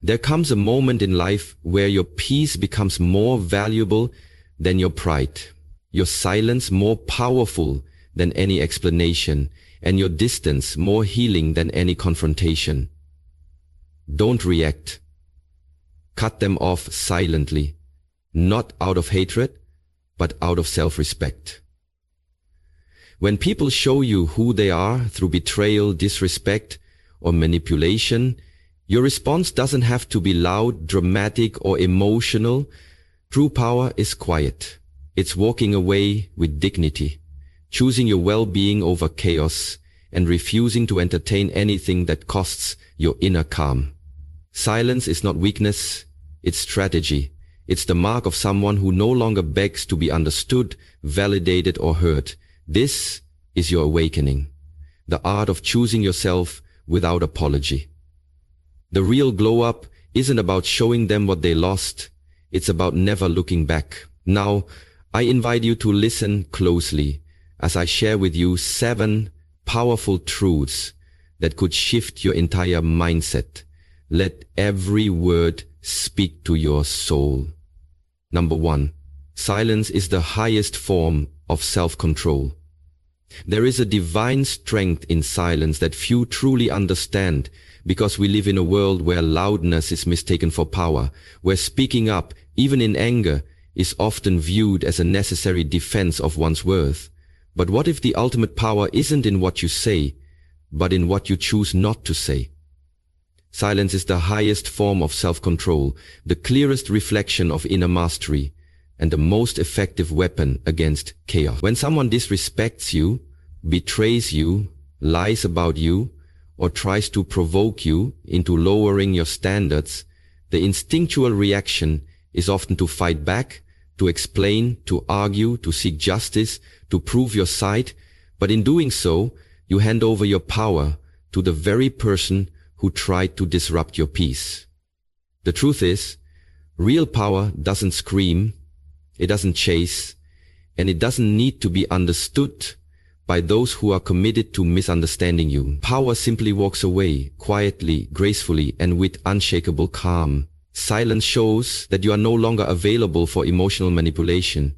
There comes a moment in life where your peace becomes more valuable than your pride, your silence more powerful than any explanation, and your distance more healing than any confrontation. Don't react. Cut them off silently, not out of hatred, but out of self-respect. When people show you who they are through betrayal, disrespect, or manipulation, your response doesn't have to be loud, dramatic, or emotional. True power is quiet. It's walking away with dignity, choosing your well-being over chaos, and refusing to entertain anything that costs your inner calm. Silence is not weakness, it's strategy. It's the mark of someone who no longer begs to be understood, validated, or heard. This is your awakening, the art of choosing yourself without apology. The real glow-up isn't about showing them what they lost, it's about never looking back. Now, I invite you to listen closely as I share with you 7 powerful truths that could shift your entire mindset. Let every word speak to your soul. Number 1. Silence is the highest form of self-control. There is a divine strength in silence that few truly understand, because we live in a world where loudness is mistaken for power, where speaking up, even in anger, is often viewed as a necessary defense of one's worth. But what if the ultimate power isn't in what you say, but in what you choose not to say? Silence is the highest form of self-control, the clearest reflection of inner mastery, and the most effective weapon against chaos. When someone disrespects you, betrays you, lies about you, or tries to provoke you into lowering your standards, the instinctual reaction is often to fight back, to explain, to argue, to seek justice, to prove your side, but in doing so, you hand over your power to the very person who tried to disrupt your peace. The truth is, real power doesn't scream, it doesn't chase, and it doesn't need to be understood by those who are committed to misunderstanding you. Power simply walks away, quietly, gracefully, and with unshakable calm. Silence shows that you are no longer available for emotional manipulation.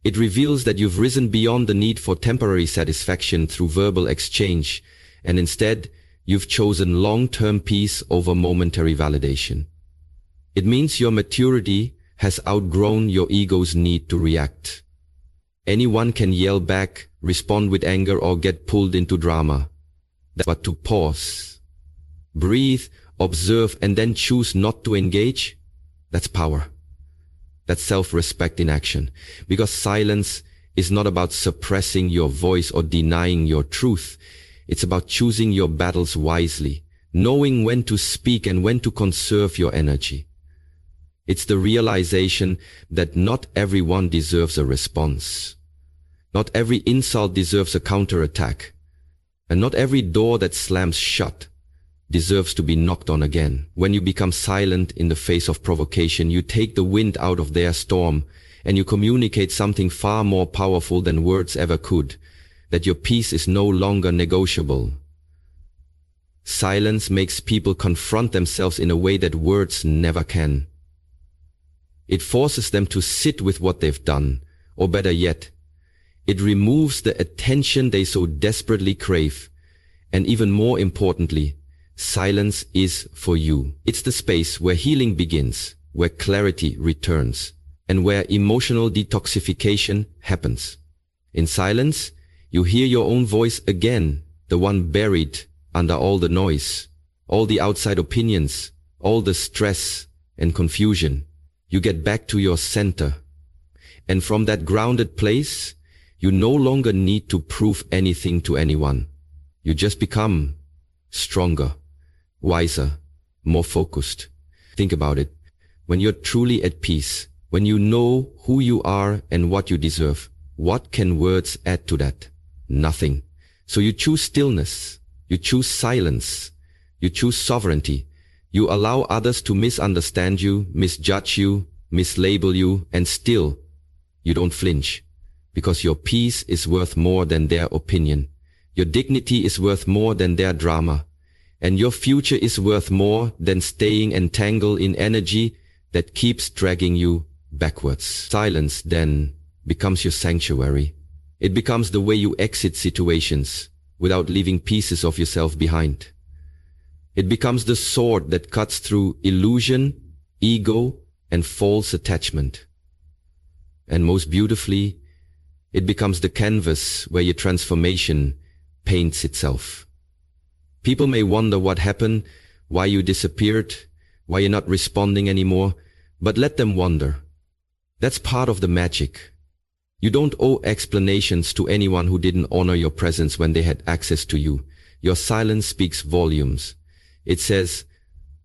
It reveals that you've risen beyond the need for temporary satisfaction through verbal exchange, and instead, you've chosen long-term peace over momentary validation. It means your maturity has outgrown your ego's need to react. Anyone can yell back, respond with anger, or get pulled into drama. But to pause, breathe, observe, and then choose not to engage, that's power. That's self-respect in action. Because silence is not about suppressing your voice or denying your truth. It's about choosing your battles wisely, knowing when to speak and when to conserve your energy. It's the realization that not everyone deserves a response. Not every insult deserves a counterattack. And not every door that slams shut deserves to be knocked on again. When you become silent in the face of provocation, you take the wind out of their storm, and you communicate something far more powerful than words ever could, that your peace is no longer negotiable. Silence makes people confront themselves in a way that words never can. It forces them to sit with what they've done, or better yet, it removes the attention they so desperately crave. And even more importantly, silence is for you. It's the space where healing begins, where clarity returns, and where emotional detoxification happens. In silence, you hear your own voice again, the one buried under all the noise, all the outside opinions, all the stress and confusion. You get back to your center. And from that grounded place, you no longer need to prove anything to anyone. You just become stronger, wiser, more focused. Think about it. When you're truly at peace, when you know who you are and what you deserve, what can words add to that? Nothing. So you choose stillness. You choose silence. You choose sovereignty. You allow others to misunderstand you, misjudge you, mislabel you, and still you don't flinch. Because your peace is worth more than their opinion. Your dignity is worth more than their drama. and your future is worth more than staying entangled in energy that keeps dragging you backwards. Silence then becomes your sanctuary. It becomes the way you exit situations without leaving pieces of yourself behind. It becomes the sword that cuts through illusion, ego, and false attachment. And most beautifully, it becomes the canvas where your transformation paints itself. People may wonder what happened, why you disappeared, why you're not responding anymore, but let them wonder. That's part of the magic. You don't owe explanations to anyone who didn't honor your presence when they had access to you. Your silence speaks volumes. It says,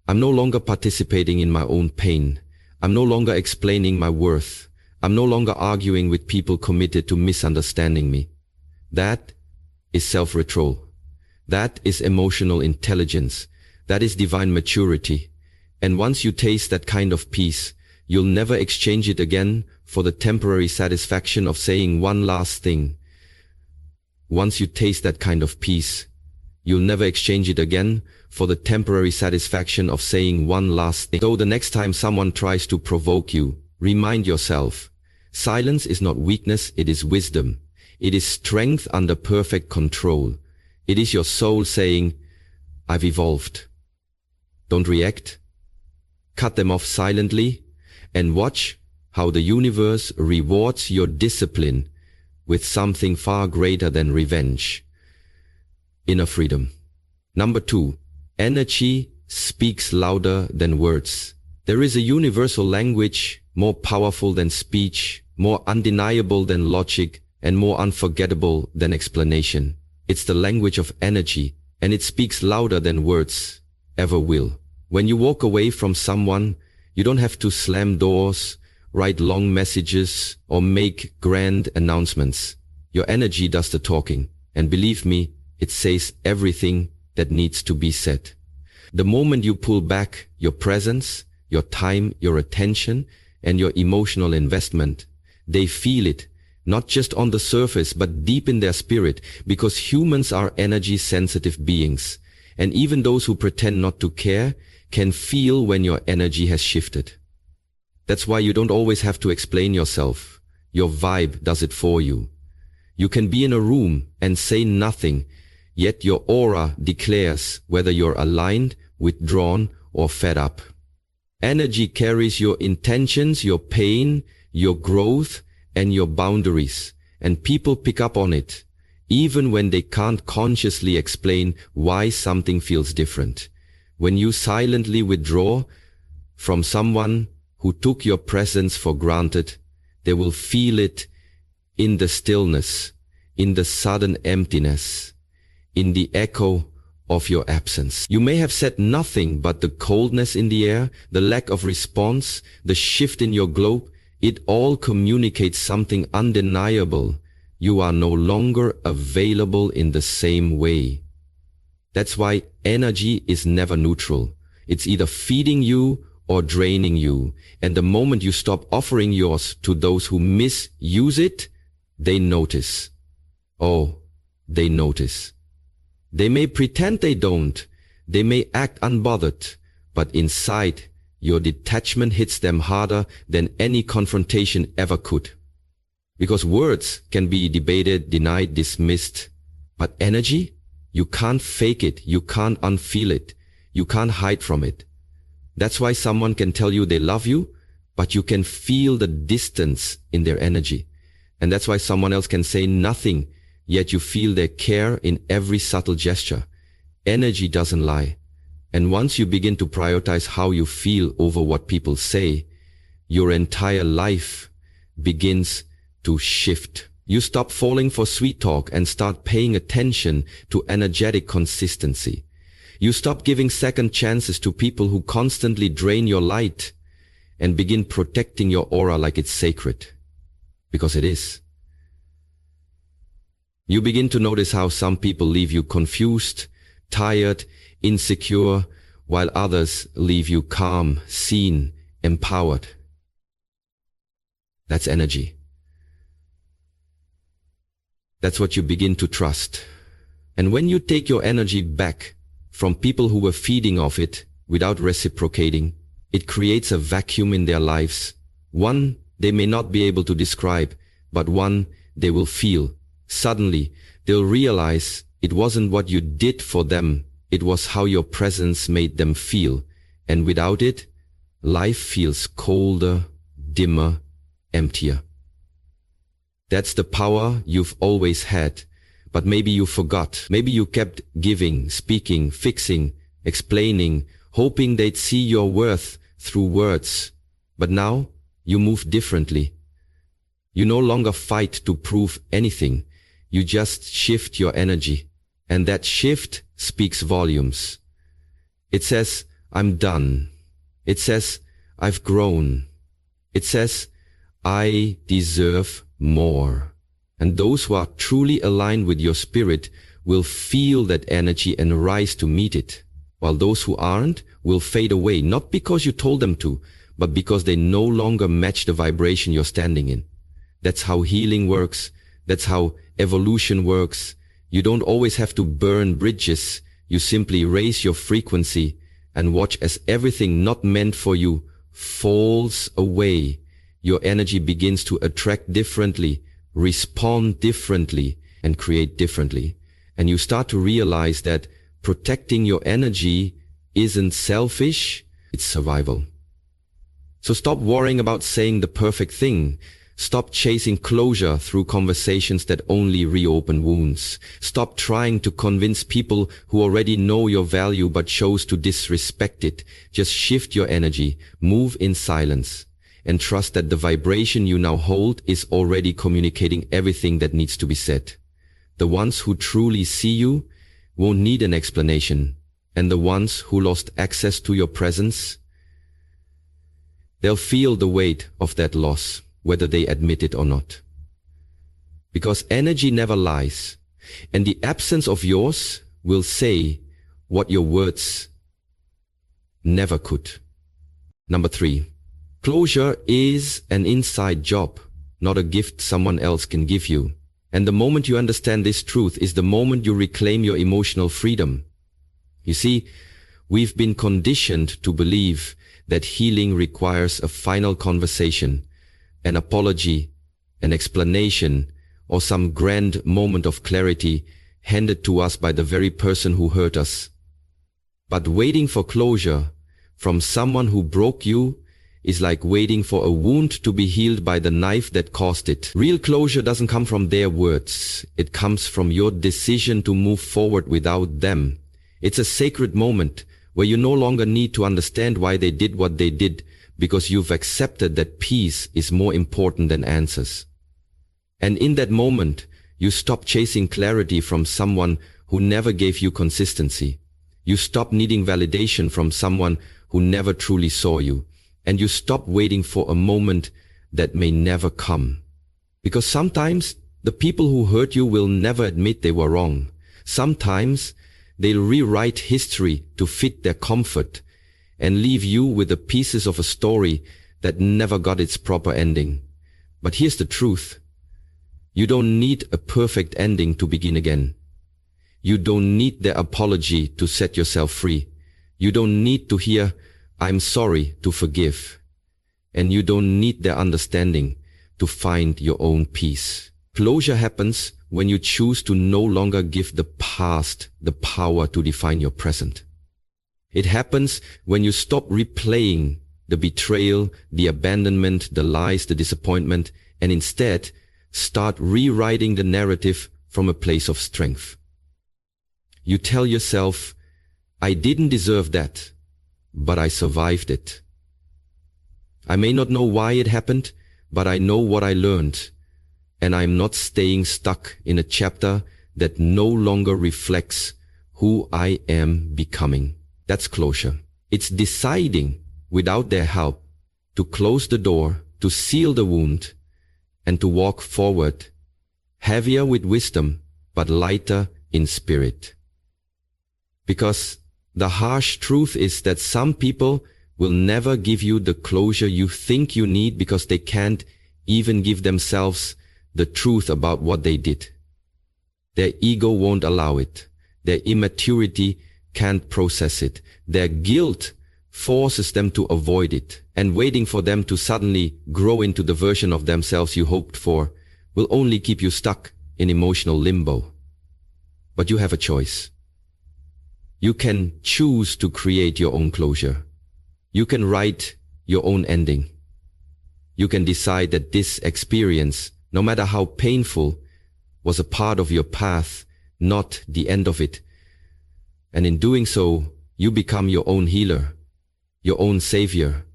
I'm no longer participating in my own pain. I'm no longer explaining my worth. I'm no longer arguing with people committed to misunderstanding me. That is self-control. That is emotional intelligence. That is divine maturity. And once you taste that kind of peace, you'll never exchange it again for the temporary satisfaction of saying one last thing. Once you taste that kind of peace, you'll never exchange it again for the temporary satisfaction of saying one last thing. So the next time someone tries to provoke you, remind yourself, silence is not weakness, it is wisdom. It is strength under perfect control. It is your soul saying, I've evolved. Don't react. Cut them off silently and watch how the universe rewards your discipline with something far greater than revenge. Inner freedom. Number 2, energy speaks louder than words. There is a universal language more powerful than speech, more undeniable than logic, and more unforgettable than explanation. It's the language of energy, and it speaks louder than words ever will. When you walk away from someone, you don't have to slam doors, write long messages, or make grand announcements. Your energy does the talking, and believe me, it says everything that needs to be said. The moment you pull back your presence, your time, your attention, and your emotional investment, they feel it, not just on the surface, but deep in their spirit, because humans are energy-sensitive beings, and even those who pretend not to care can feel when your energy has shifted. That's why you don't always have to explain yourself. Your vibe does it for you. You can be in a room and say nothing, yet your aura declares whether you're aligned, withdrawn, or fed up. Energy carries your intentions, your pain, your growth, and your boundaries, and people pick up on it, even when they can't consciously explain why something feels different. When you silently withdraw from someone who took your presence for granted, they will feel it in the stillness, in the sudden emptiness, in the echo of your absence. You may have said nothing, but the coldness in the air, the lack of response, the shift in your globe, it all communicates something undeniable. You are no longer available in the same way. That's why energy is never neutral. It's either feeding you or draining you. And the moment you stop offering yours to those who misuse it, they notice. Oh, they notice. They may pretend they don't. They may act unbothered. But inside, your detachment hits them harder than any confrontation ever could. Because words can be debated, denied, dismissed. But energy? You can't fake it. You can't unfeel it. You can't hide from it. That's why someone can tell you they love you, but you can feel the distance in their energy. And that's why someone else can say nothing, yet you feel their care in every subtle gesture. Energy doesn't lie. And once you begin to prioritize how you feel over what people say, your entire life begins to shift. You stop falling for sweet talk and start paying attention to energetic consistency. You stop giving second chances to people who constantly drain your light and begin protecting your aura like it's sacred. Because it is. You begin to notice how some people leave you confused, tired, insecure, while others leave you calm, seen, empowered. That's energy. That's what you begin to trust. And when you take your energy back from people who were feeding off it without reciprocating. It creates a vacuum in their lives, one they may not be able to describe, but one they will feel. Suddenly, they'll realize it wasn't what you did for them, it was how your presence made them feel. And without it, life feels colder, dimmer, emptier. That's the power you've always had, but maybe you forgot. Maybe you kept giving, speaking, fixing, explaining, hoping they'd see your worth through words. But now, you move differently. You no longer fight to prove anything. You just shift your energy. And that shift speaks volumes. It says, I'm done. It says, I've grown. It says, I deserve more. And those who are truly aligned with your spirit will feel that energy and rise to meet it, while those who aren't will fade away, not because you told them to, but because they no longer match the vibration you're standing in. That's how healing works. That's how evolution works. You don't always have to burn bridges. You simply raise your frequency and watch as everything not meant for you falls away. Your energy begins to attract differently, respond differently, and create differently. And you start to realize that protecting your energy isn't selfish, it's survival. So stop worrying about saying the perfect thing. Stop chasing closure through conversations that only reopen wounds. Stop trying to convince people who already know your value but chose to disrespect it. Just shift your energy, move in silence, and trust that the vibration you now hold is already communicating everything that needs to be said. The ones who truly see you won't need an explanation, and the ones who lost access to your presence, they'll feel the weight of that loss, whether they admit it or not. Because energy never lies, and the absence of yours will say what your words never could. Number 3, closure is an inside job, not a gift someone else can give you. And the moment you understand this truth is the moment you reclaim your emotional freedom. You see, we've been conditioned to believe that healing requires a final conversation, an apology, an explanation, or some grand moment of clarity handed to us by the very person who hurt us. But waiting for closure from someone who broke you is like waiting for a wound to be healed by the knife that caused it. Real closure doesn't come from their words. It comes from your decision to move forward without them. It's a sacred moment where you no longer need to understand why they did what they did, because you've accepted that peace is more important than answers. And in that moment, you stop chasing clarity from someone who never gave you consistency. You stop needing validation from someone who never truly saw you. And you stop waiting for a moment that may never come. Because sometimes the people who hurt you will never admit they were wrong. Sometimes they'll rewrite history to fit their comfort and leave you with the pieces of a story that never got its proper ending. But here's the truth. You don't need a perfect ending to begin again. You don't need their apology to set yourself free. You don't need to hear, I'm sorry, to forgive. And you don't need their understanding to find your own peace. Closure happens when you choose to no longer give the past the power to define your present. It happens when you stop replaying the betrayal, the abandonment, the lies, the disappointment, and instead start rewriting the narrative from a place of strength. You tell yourself, I didn't deserve that, but I survived it. I may not know why it happened, but I know what I learned, and I'm not staying stuck in a chapter that no longer reflects who I am becoming. That's closure. It's deciding, without their help, to close the door, to seal the wound, and to walk forward, heavier with wisdom, but lighter in spirit. Because the harsh truth is that some people will never give you the closure you think you need because they can't even give themselves the truth about what they did. Their ego won't allow it. Their immaturity can't process it. Their guilt forces them to avoid it, and waiting for them to suddenly grow into the version of themselves you hoped for will only keep you stuck in emotional limbo. But you have a choice. You can choose to create your own closure. You can write your own ending. You can decide that this experience, no matter how painful, was a part of your path, not the end of it. And in doing so, you become your own healer, your own savior,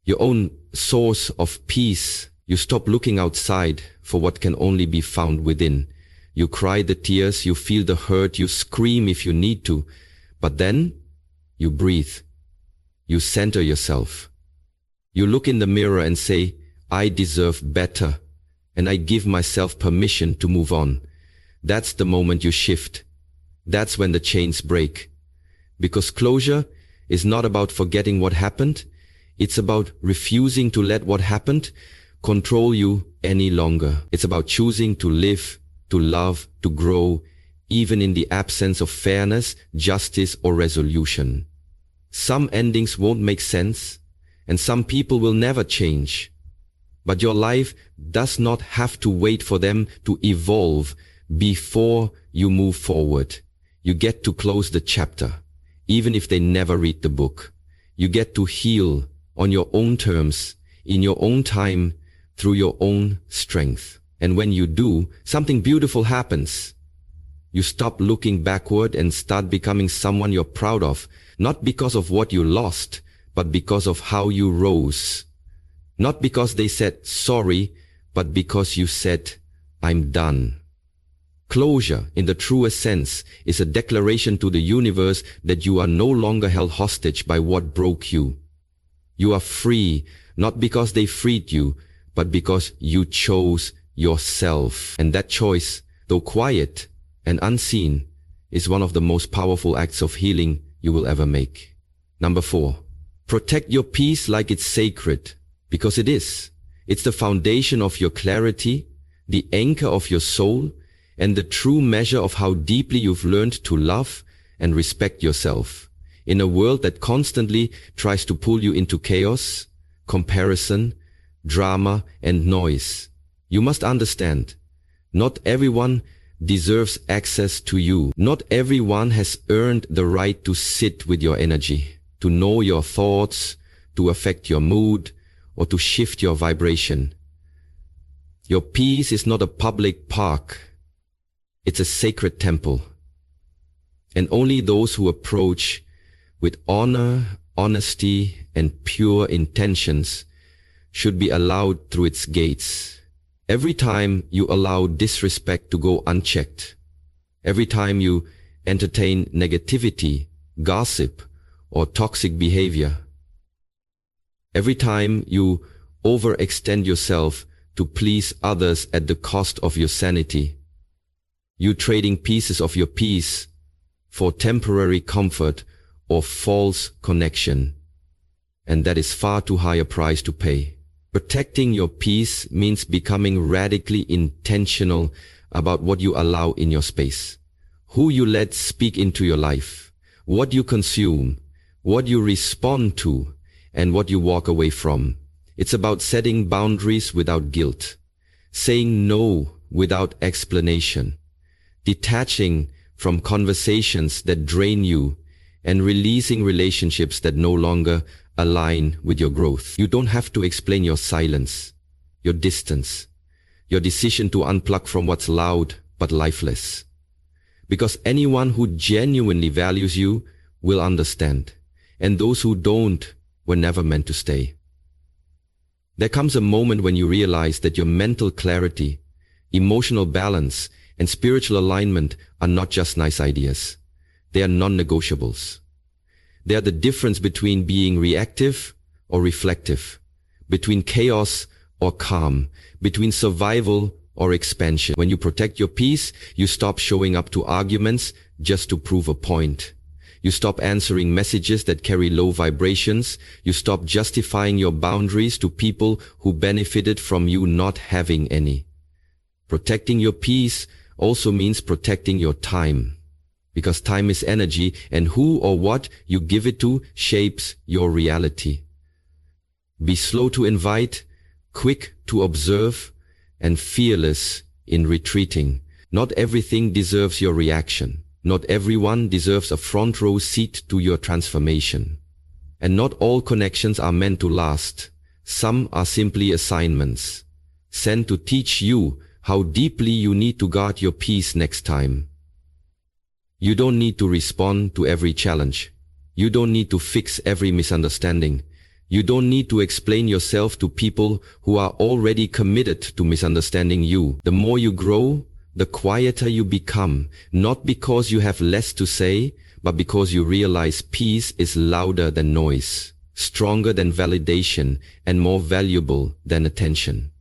your own source of peace. You stop looking outside for what can only be found within. You cry the tears, you feel the hurt, you scream if you need to, but then you breathe. You center yourself. You look in the mirror and say, I deserve better, and I give myself permission to move on. That's the moment you shift. That's when the chains break. Because closure is not about forgetting what happened. It's about refusing to let what happened control you any longer. It's about choosing to live, to love, to grow, even in the absence of fairness, justice, or resolution. Some endings won't make sense, and some people will never change. But your life does not have to wait for them to evolve before you move forward. You get to close the chapter, even if they never read the book. You get to heal on your own terms, in your own time, through your own strength. And when you do, something beautiful happens. You stop looking backward and start becoming someone you're proud of, not because of what you lost, but because of how you rose. Not because they said sorry, but because you said, I'm done. Closure, in the truest sense, is a declaration to the universe that you are no longer held hostage by what broke you. You are free, not because they freed you, but because you chose yourself. And that choice, though quiet and unseen, is one of the most powerful acts of healing you will ever make. Number 4, protect your peace like it's sacred, because it is. It's the foundation of your clarity, the anchor of your soul, and the true measure of how deeply you've learned to love and respect yourself. In a world that constantly tries to pull you into chaos, comparison, drama, and noise, you must understand, not everyone deserves access to you. Not everyone has earned the right to sit with your energy, to know your thoughts, to affect your mood, or to shift your vibration. Your peace is not a public park. It's a sacred temple. And only those who approach with honor, honesty, and pure intentions should be allowed through its gates. Every time you allow disrespect to go unchecked, every time you entertain negativity, gossip, or toxic behavior, every time you overextend yourself to please others at the cost of your sanity, you trading pieces of your peace for temporary comfort or false connection, and that is far too high a price to pay. Protecting your peace means becoming radically intentional about what you allow in your space, who you let speak into your life, what you consume, what you respond to, and what you walk away from. It's about setting boundaries without guilt, saying no without explanation, detaching from conversations that drain you, and releasing relationships that no longer align with your growth. You don't have to explain your silence, your distance, your decision to unplug from what's loud but lifeless. Because anyone who genuinely values you will understand, and those who don't were never meant to stay. There comes a moment when you realize that your mental clarity, emotional balance, and spiritual alignment are not just nice ideas. They are non-negotiables. They are the difference between being reactive or reflective, between chaos or calm, between survival or expansion. When you protect your peace, you stop showing up to arguments just to prove a point. You stop answering messages that carry low vibrations. You stop justifying your boundaries to people who benefited from you not having any. Protecting your peace also means protecting your time, Because time is energy, and who or what you give it to shapes your reality. Be slow to invite, quick to observe, and fearless in retreating. Not everything deserves your reaction. Not everyone deserves a front row seat to your transformation. And not all connections are meant to last. Some are simply assignments, sent to teach you how deeply you need to guard your peace next time. You don't need to respond to every challenge. You don't need to fix every misunderstanding. You don't need to explain yourself to people who are already committed to misunderstanding you. The more you grow, the quieter you become, not because you have less to say, but because you realize peace is louder than noise, stronger than validation, and more valuable than attention.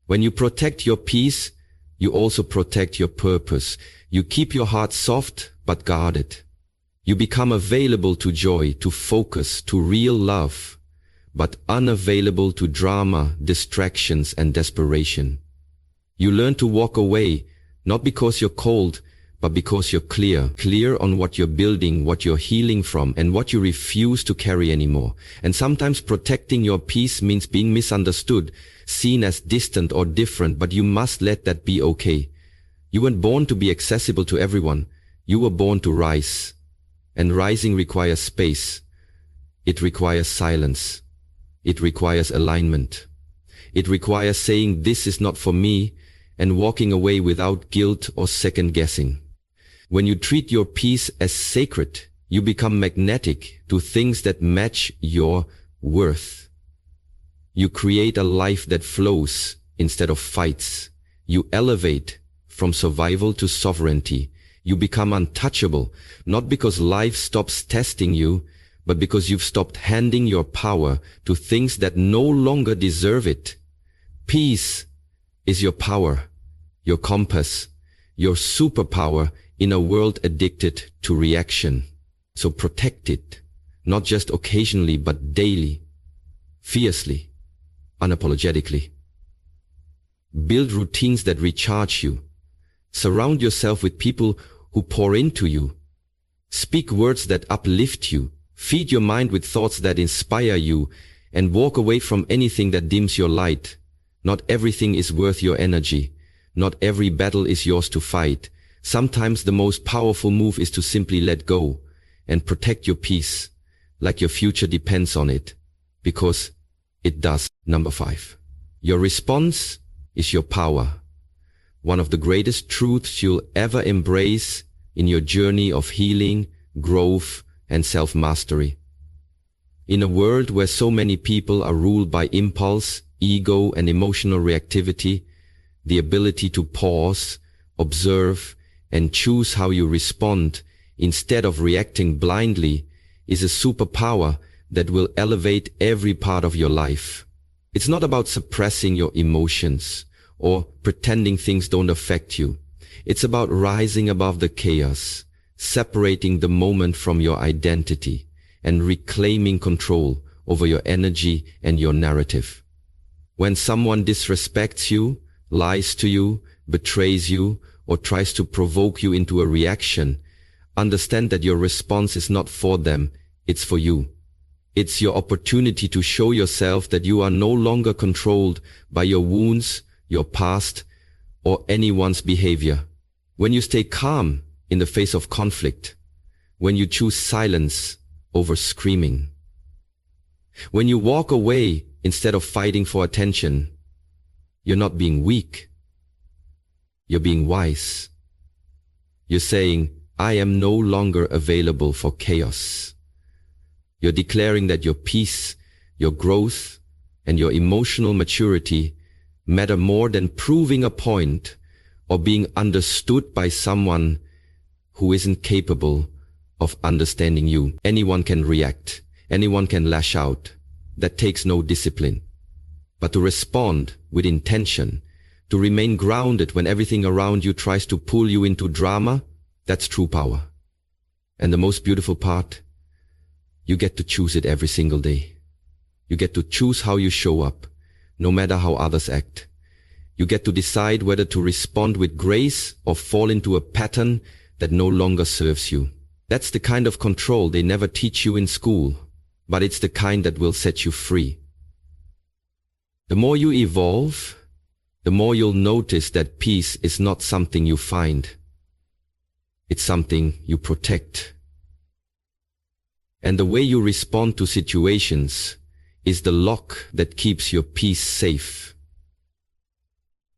When you protect your peace, you also protect your purpose. You keep your heart soft but guarded. You become available to joy, to focus, to real love, but unavailable to drama, distractions, and desperation. You learn to walk away, not because you're cold, but because you're clear on what you're building, what you're healing from, and what you refuse to carry anymore. And sometimes protecting your peace means being misunderstood, seen as distant or different, but you must let that be okay. You weren't born to be accessible to everyone. You were born to rise. And rising requires space. It requires silence. It requires alignment. It requires saying, "This is not for me," and walking away without guilt or second guessing. When you treat your peace as sacred, you become magnetic to things that match your worth. You create a life that flows instead of fights. You elevate from survival to sovereignty. You become untouchable, not because life stops testing you, but because you've stopped handing your power to things that no longer deserve it. Peace is your power, your compass, your superpower in a world addicted to reaction. So protect it, not just occasionally, but daily, fiercely, unapologetically. Build routines that recharge you. Surround yourself with people who pour into you. Speak words that uplift you. Feed your mind with thoughts that inspire you, and walk away from anything that dims your light. Not everything is worth your energy. Not every battle is yours to fight. Sometimes the most powerful move is to simply let go and protect your peace, like your future depends on it, because it does. Number 5. Your response is your power. One of the greatest truths you'll ever embrace in your journey of healing, growth, and self-mastery. In a world where so many people are ruled by impulse, ego, and emotional reactivity, the ability to pause, observe, and choose how you respond instead of reacting blindly is a superpower that will elevate every part of your life. It's not about suppressing your emotions or pretending things don't affect you. It's about rising above the chaos, separating the moment from your identity, and reclaiming control over your energy and your narrative. When someone disrespects you, lies to you, betrays you, or tries to provoke you into a reaction, understand that your response is not for them, it's for you. It's your opportunity to show yourself that you are no longer controlled by your wounds, your past, or anyone's behavior. When you stay calm in the face of conflict, when you choose silence over screaming, when you walk away instead of fighting for attention, you're not being weak. You're being wise. You're saying, "I am no longer available for chaos." You're declaring that your peace, your growth, and your emotional maturity matter more than proving a point or being understood by someone who isn't capable of understanding you. Anyone can react. Anyone can lash out. That takes no discipline. But to respond with intention, to remain grounded when everything around you tries to pull you into drama, that's true power. And the most beautiful part, you get to choose it every single day. You get to choose how you show up, no matter how others act. You get to decide whether to respond with grace or fall into a pattern that no longer serves you. That's the kind of control they never teach you in school, but it's the kind that will set you free. The more you evolve, the more you'll notice that peace is not something you find. It's something you protect. And the way you respond to situations is the lock that keeps your peace safe.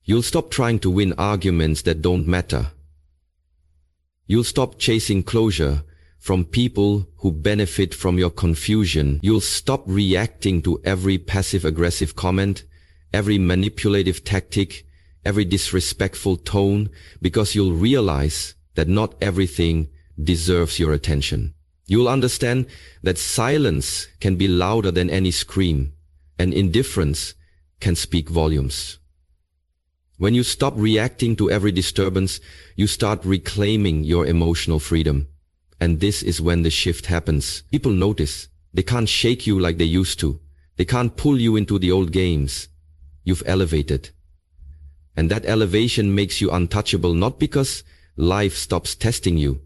You'll stop trying to win arguments that don't matter. You'll stop chasing closure from people who benefit from your confusion. You'll stop reacting to every passive-aggressive comment, every manipulative tactic, every disrespectful tone, because you'll realize that not everything deserves your attention. You'll understand that silence can be louder than any scream, and indifference can speak volumes. When you stop reacting to every disturbance, you start reclaiming your emotional freedom. And this is when the shift happens. People notice. They can't shake you like they used to. They can't pull you into the old games. You've elevated. And that elevation makes you untouchable, not because life stops testing you,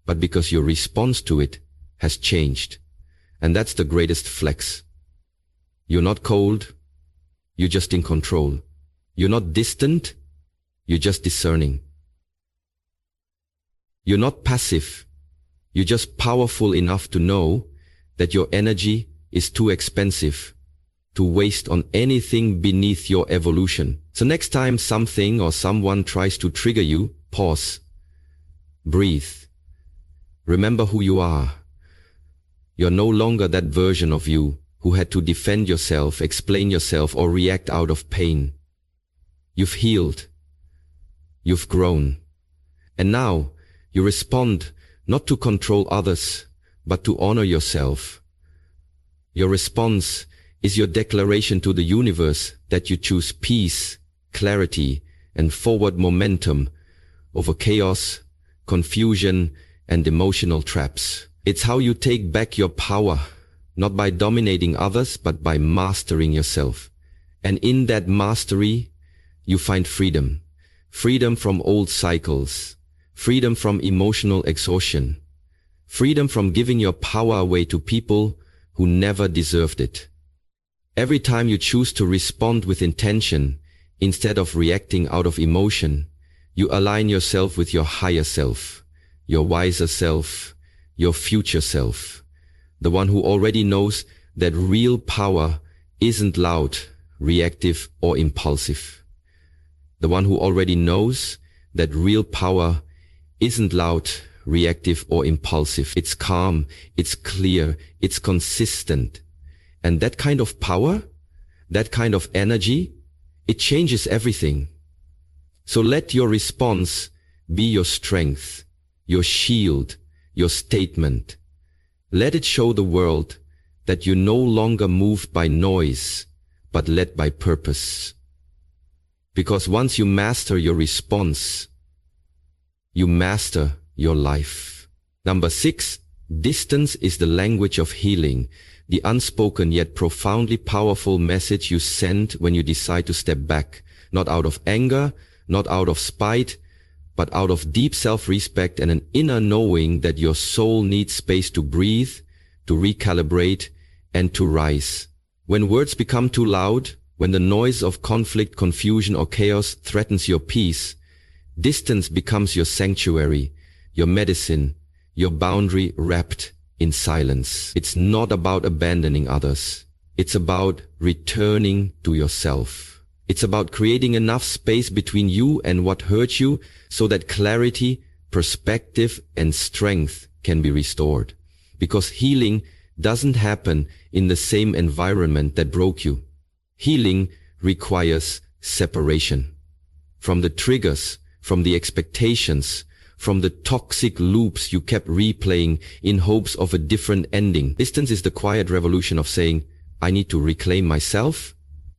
but because your response to it has changed. And that's the greatest flex. You're not cold. You're just in control. You're not distant. You're just discerning. You're not passive. You're just powerful enough to know that your energy is too expensive to waste on anything beneath your evolution. So next time something or someone tries to trigger you, pause. Breathe. Remember who you are. You're no longer that version of you who had to defend yourself, explain yourself, or react out of pain. You've healed. You've grown. And now you respond not to control others, but to honor yourself. Your response is your declaration to the universe that you choose peace, clarity, and forward momentum over chaos, confusion, and emotional traps. It's how you take back your power, not by dominating others, but by mastering yourself. And in that mastery, you find freedom. Freedom from old cycles. Freedom from emotional exhaustion. Freedom from giving your power away to people who never deserved it. Every time you choose to respond with intention instead of reacting out of emotion, you align yourself with your higher self, your wiser self, your future self, the one who already knows that real power isn't loud, reactive, or impulsive. The one who already knows that real power isn't loud, reactive, or impulsive. It's calm, it's clear, it's consistent. And that kind of power, that kind of energy, it changes everything. So let your response be your strength, your shield, your statement. Let it show the world that you're no longer moved by noise, but led by purpose. Because once you master your response, you master your life. Number 6, distance is the language of healing, the unspoken yet profoundly powerful message you send when you decide to step back, not out of anger, not out of spite, but out of deep self-respect and an inner knowing that your soul needs space to breathe, to recalibrate, and to rise. When words become too loud, when the noise of conflict, confusion, or chaos threatens your peace, distance becomes your sanctuary, your medicine, your boundary wrapped in silence. It's not about abandoning others. It's about returning to yourself. It's about creating enough space between you and what hurt you so that clarity, perspective, and strength can be restored. Because healing doesn't happen in the same environment that broke you. Healing requires separation from the triggers, from the expectations, from the toxic loops you kept replaying in hopes of a different ending. Distance is the quiet revolution of saying, I need to reclaim myself.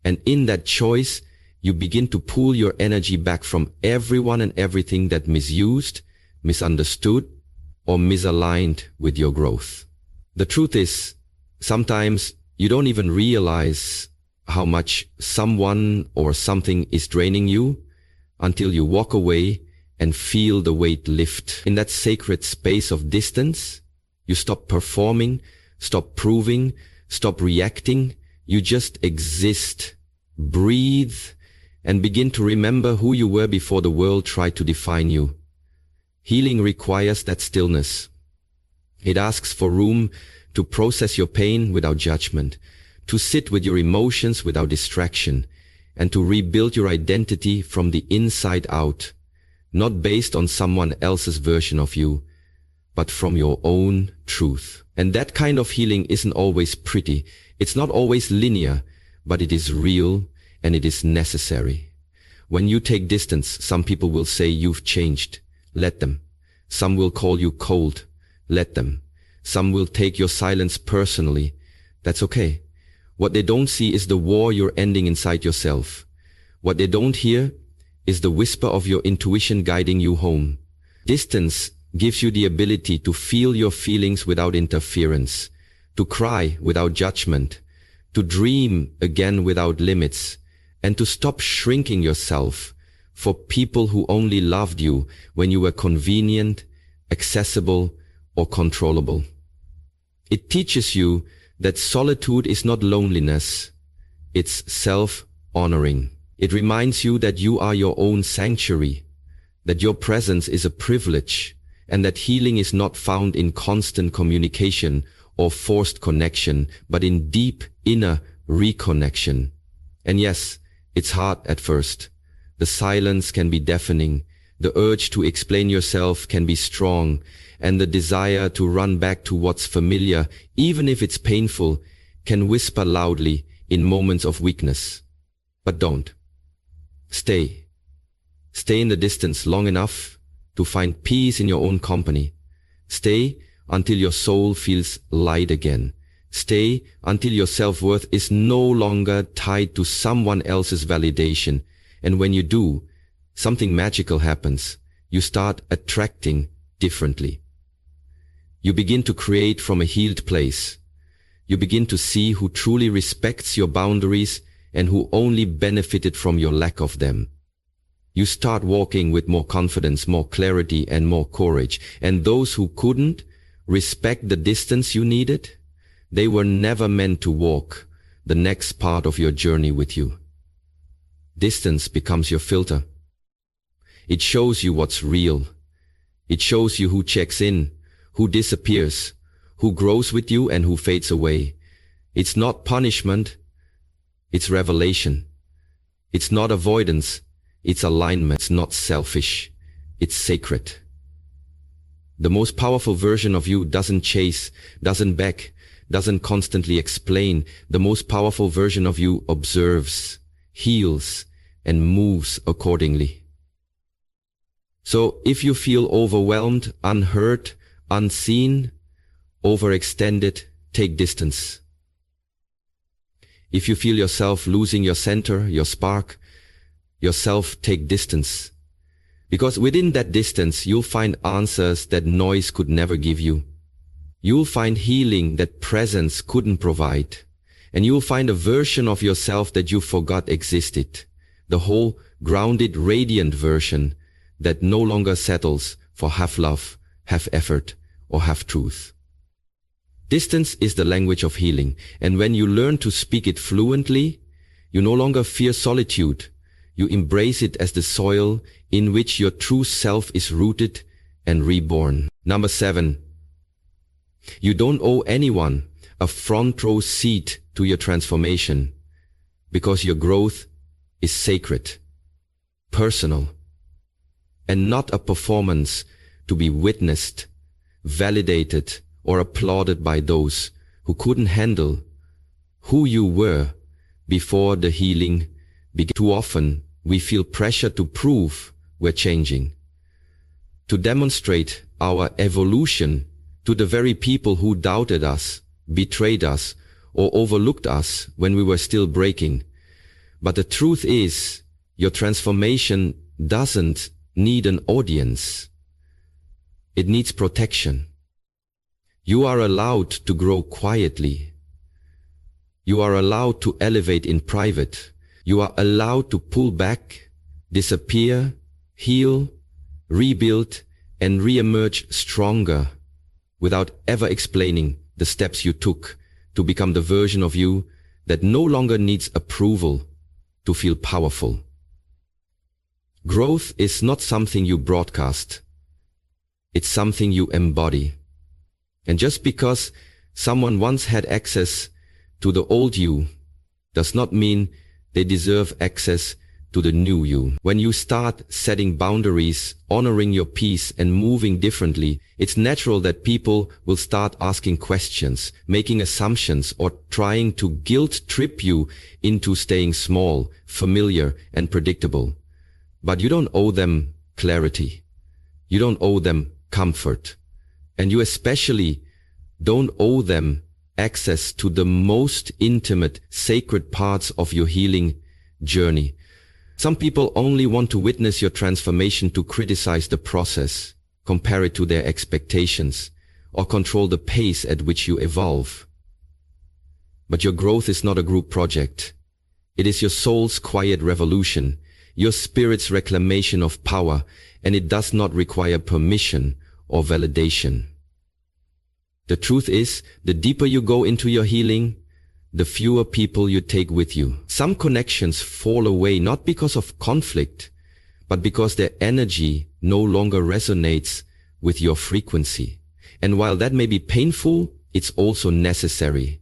And in that choice, you begin to pull your energy back from everyone and everything that misused, misunderstood, or misaligned with your growth. The truth is, sometimes you don't even realize how much someone or something is draining you until you walk away and feel the weight lift. In that sacred space of distance, you stop performing, stop proving, stop reacting. You just exist, breathe, and begin to remember who you were before the world tried to define you. Healing requires that stillness. It asks for room to process your pain without judgment, to sit with your emotions without distraction, and to rebuild your identity from the inside out, not based on someone else's version of you, but from your own truth. And that kind of healing isn't always pretty. It's not always linear, but it is real and it is necessary. When you take distance, some people will say you've changed. Let them. Some will call you cold. Let them. Some will take your silence personally. That's okay. What they don't see is the war you're ending inside yourself. What they don't hear is the whisper of your intuition guiding you home. Distance gives you the ability to feel your feelings without interference, to cry without judgment, to dream again without limits, and to stop shrinking yourself for people who only loved you when you were convenient, accessible, or controllable. It teaches you that solitude is not loneliness, it's self-honoring. It reminds you that you are your own sanctuary, that your presence is a privilege, and that healing is not found in constant communication or forced connection, but in deep inner reconnection. And yes, it's hard at first. The silence can be deafening, the urge to explain yourself can be strong, and the desire to run back to what's familiar, even if it's painful, can whisper loudly in moments of weakness. But don't. Stay. Stay in the distance long enough to find peace in your own company. Stay until your soul feels light again. Stay until your self-worth is no longer tied to someone else's validation. And when you do, something magical happens. You start attracting differently. You begin to create from a healed place. You begin to see who truly respects your boundaries and who only benefited from your lack of them. You start walking with more confidence, more clarity, and more courage. And those who couldn't respect the distance you needed, they were never meant to walk the next part of your journey with you. Distance becomes your filter. It shows you what's real. It shows you who checks in, who disappears, who grows with you and who fades away. It's not punishment, it's revelation. It's not avoidance, it's alignment. It's not selfish, it's sacred. The most powerful version of you doesn't chase, doesn't beg, doesn't constantly explain. The most powerful version of you observes, heals, and moves accordingly. So if you feel overwhelmed, unheard, unseen, overextended, take distance. If you feel yourself losing your center, your spark, yourself, take distance. Because within that distance, you'll find answers that noise could never give you. You'll find healing that presence couldn't provide. And you'll find a version of yourself that you forgot existed. The whole grounded, radiant version that no longer settles for half love, half effort, or half truth. Distance is the language of healing, and when you learn to speak it fluently, you no longer fear solitude. You embrace it as the soil in which your true self is rooted and reborn. Number 7. You don't owe anyone a front row seat to your transformation, because your growth is sacred, personal, and not a performance to be witnessed, validated, or applauded by those who couldn't handle who you were before the healing began. Too often, we feel pressure to prove we're changing, to demonstrate our evolution to the very people who doubted us, betrayed us, or overlooked us when we were still breaking. But the truth is, your transformation doesn't need an audience. It needs protection. You are allowed to grow quietly. You are allowed to elevate in private. You are allowed to pull back, disappear, heal, rebuild, and re-emerge stronger without ever explaining the steps you took to become the version of you that no longer needs approval to feel powerful. Growth is not something you broadcast. It's something you embody. And just because someone once had access to the old you does not mean they deserve access to the new you. When you start setting boundaries, honoring your peace, and moving differently, it's natural that people will start asking questions, making assumptions, or trying to guilt trip you into staying small, familiar, and predictable. But you don't owe them clarity. You don't owe them comfort. And you especially don't owe them access to the most intimate, sacred parts of your healing journey. Some people only want to witness your transformation to criticize the process, compare it to their expectations, or control the pace at which you evolve. But your growth is not a group project. It is your soul's quiet revolution, your spirit's reclamation of power, and it does not require permission or validation. The truth is, the deeper you go into your healing, the fewer people you take with you. Some connections fall away not because of conflict, but because their energy no longer resonates with your frequency. And while that may be painful, it's also necessary.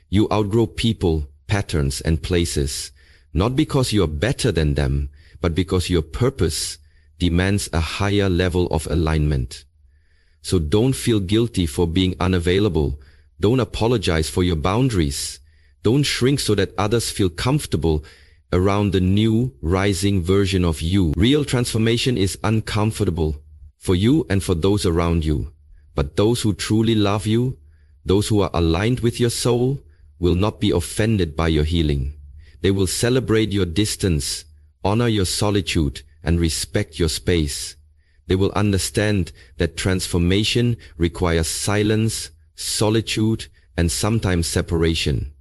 You outgrow people, patterns, and places, not because you are better than them, but because your purpose demands a higher level of alignment. So don't feel guilty for being unavailable. Don't apologize for your boundaries. Don't shrink so that others feel comfortable around the new, rising version of you. Real transformation is uncomfortable for you and for those around you. But those who truly love you, those who are aligned with your soul, will not be offended by your healing. They will celebrate your distance, honor your solitude, and respect your space. They will understand that transformation requires silence, solitude, and sometimes separation.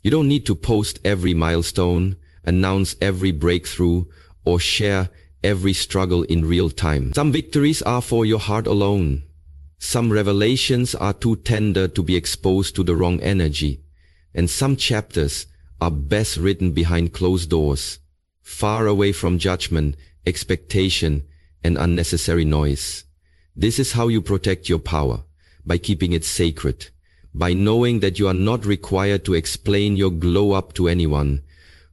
You don't need to post every milestone, announce every breakthrough, or share every struggle in real time. Some victories are for your heart alone. Some revelations are too tender to be exposed to the wrong energy. And some chapters are best written behind closed doors, far away from judgment, expectation, and unnecessary noise. This is how you protect your power, by keeping it sacred, by knowing that you are not required to explain your glow up to anyone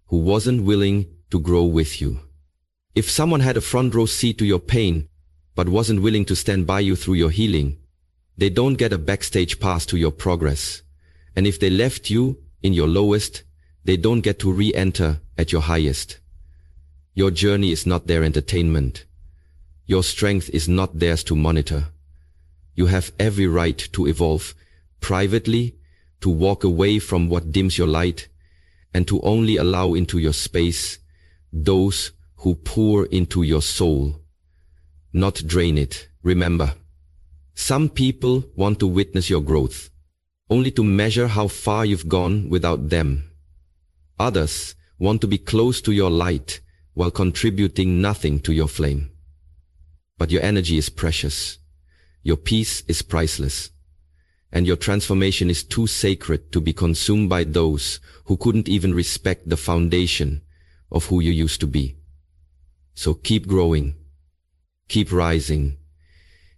who wasn't willing to grow with you. If someone had a front row seat to your pain, but wasn't willing to stand by you through your healing, they don't get a backstage pass to your progress. And if they left you in your lowest, they don't get to re-enter at your highest. Your journey is not their entertainment. Your strength is not theirs to monitor. You have every right to evolve privately, to walk away from what dims your light, and to only allow into your space those who pour into your soul, not drain it. Remember, some people want to witness your growth, only to measure how far you've gone without them. Others want to be close to your light while contributing nothing to your flame. But your energy is precious, your peace is priceless, and your transformation is too sacred to be consumed by those who couldn't even respect the foundation of who you used to be. So keep growing, keep rising,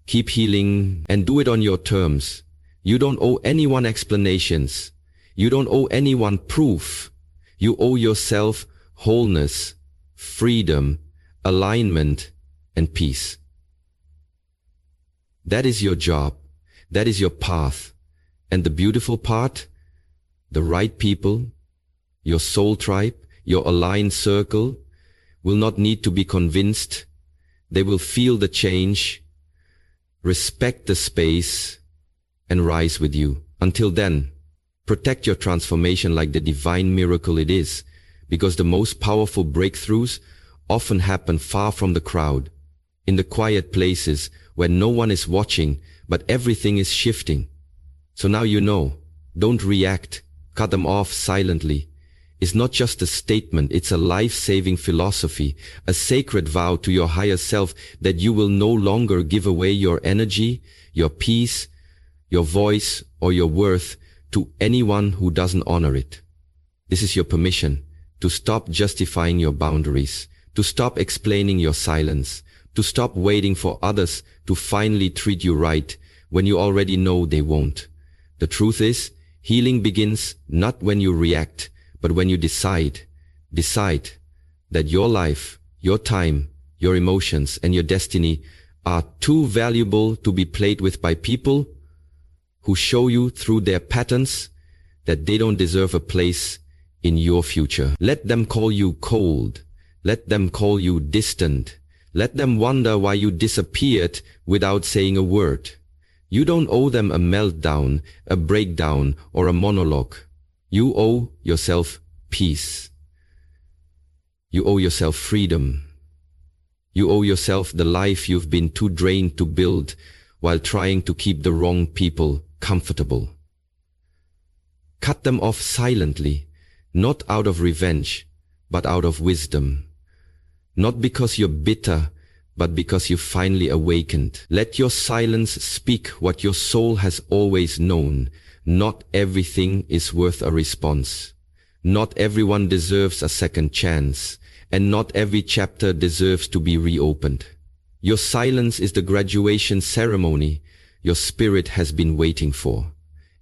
keep healing, and do it on your terms. You don't owe anyone explanations. You don't owe anyone proof. You owe yourself wholeness, freedom, alignment, and peace. That is your job. That is your path. And the beautiful part, the right people, your soul tribe, your aligned circle, will not need to be convinced. They will feel the change, respect the space, and rise with you. Until then, protect your transformation like the divine miracle it is, because the most powerful breakthroughs often happen far from the crowd, in the quiet places where no one is watching, but everything is shifting. So now you know, don't react, cut them off silently. is not just a statement, it's a life-saving philosophy, a sacred vow to your higher self that you will no longer give away your energy, your peace, your voice, or your worth to anyone who doesn't honor it. This is your permission to stop justifying your boundaries, to stop explaining your silence, to stop waiting for others to finally treat you right when you already know they won't. The truth is, healing begins not when you react, but when you decide that your life, your time, your emotions, and your destiny are too valuable to be played with by people who show you through their patterns that they don't deserve a place in your future. Let them call you cold. Let them call you distant. Let them wonder why you disappeared without saying a word. You don't owe them a meltdown, a breakdown, or a monologue. You owe yourself peace. You owe yourself freedom. You owe yourself the life you've been too drained to build while trying to keep the wrong people comfortable. Cut them off silently, not out of revenge, but out of wisdom. Not because you're bitter, but because you finally awakened. Let your silence speak what your soul has always known. Not everything is worth a response. Not everyone deserves a second chance, and not every chapter deserves to be reopened. Your silence is the graduation ceremony your spirit has been waiting for.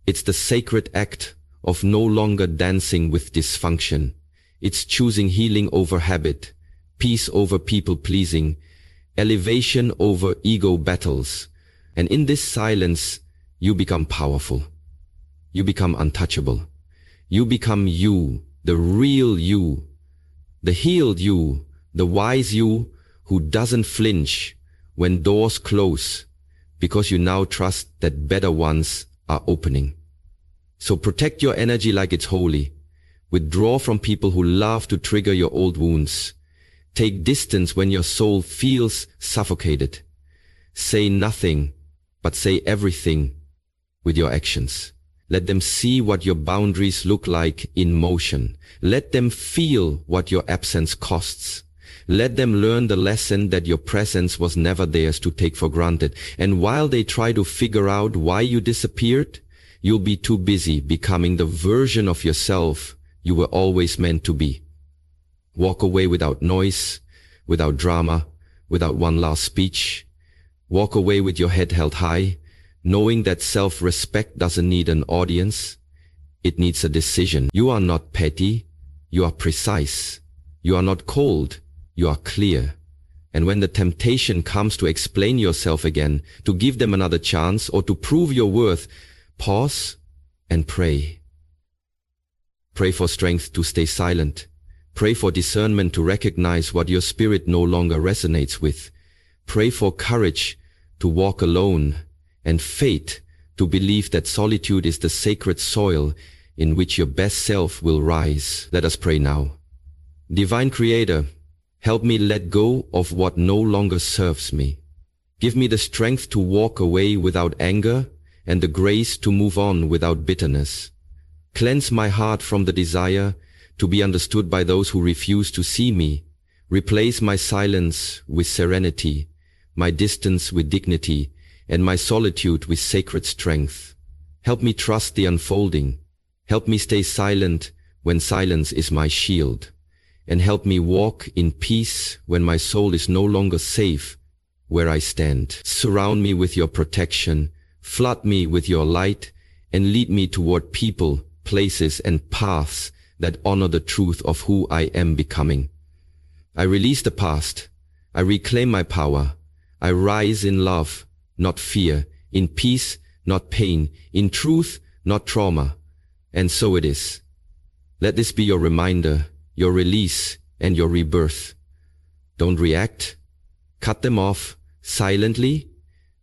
It's the sacred act of no longer dancing with dysfunction. It's choosing healing over habit, peace over people-pleasing, elevation over ego battles. And in this silence, you become powerful. You become untouchable. You become you, the real you, the healed you, the wise you who doesn't flinch when doors close because you now trust that better ones are opening. So protect your energy like it's holy. Withdraw from people who love to trigger your old wounds. Take distance when your soul feels suffocated. Say nothing, but say everything with your actions. Let them see what your boundaries look like in motion. Let them feel what your absence costs. Let them learn the lesson that your presence was never theirs to take for granted. And while they try to figure out why you disappeared, you'll be too busy becoming the version of yourself you were always meant to be. Walk away without noise, without drama, without one last speech. Walk away with your head held high, knowing that self-respect doesn't need an audience. It needs a decision. You are not petty. You are precise. You are not cold. You are clear. And when the temptation comes to explain yourself again, to give them another chance, or to prove your worth, pause and pray. Pray for strength to stay silent. Pray for discernment to recognize what your spirit no longer resonates with. Pray for courage to walk alone, and faith to believe that solitude is the sacred soil in which your best self will rise. Let us pray now. Divine Creator, help me let go of what no longer serves me. Give me the strength to walk away without anger and the grace to move on without bitterness. Cleanse my heart from the desire to be understood by those who refuse to see me. Replace my silence with serenity, my distance with dignity, and my solitude with sacred strength. Help me trust the unfolding. Help me stay silent when silence is my shield. And help me walk in peace when my soul is no longer safe where I stand. Surround me with your protection, flood me with your light, and lead me toward people, places, and paths that honor the truth of who I am becoming. I release the past. I reclaim my power. I rise in love, not fear, in peace, not pain, in truth, not trauma. And so it is. Let this be your reminder, your release, and your rebirth. Don't react. Cut them off silently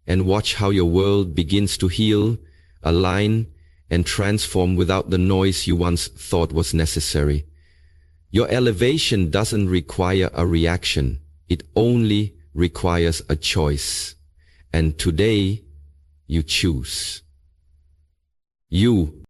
and watch how your world begins to heal, align, and transform without the noise you once thought was necessary. Your elevation doesn't require a reaction. It only requires a choice. And today, you choose. You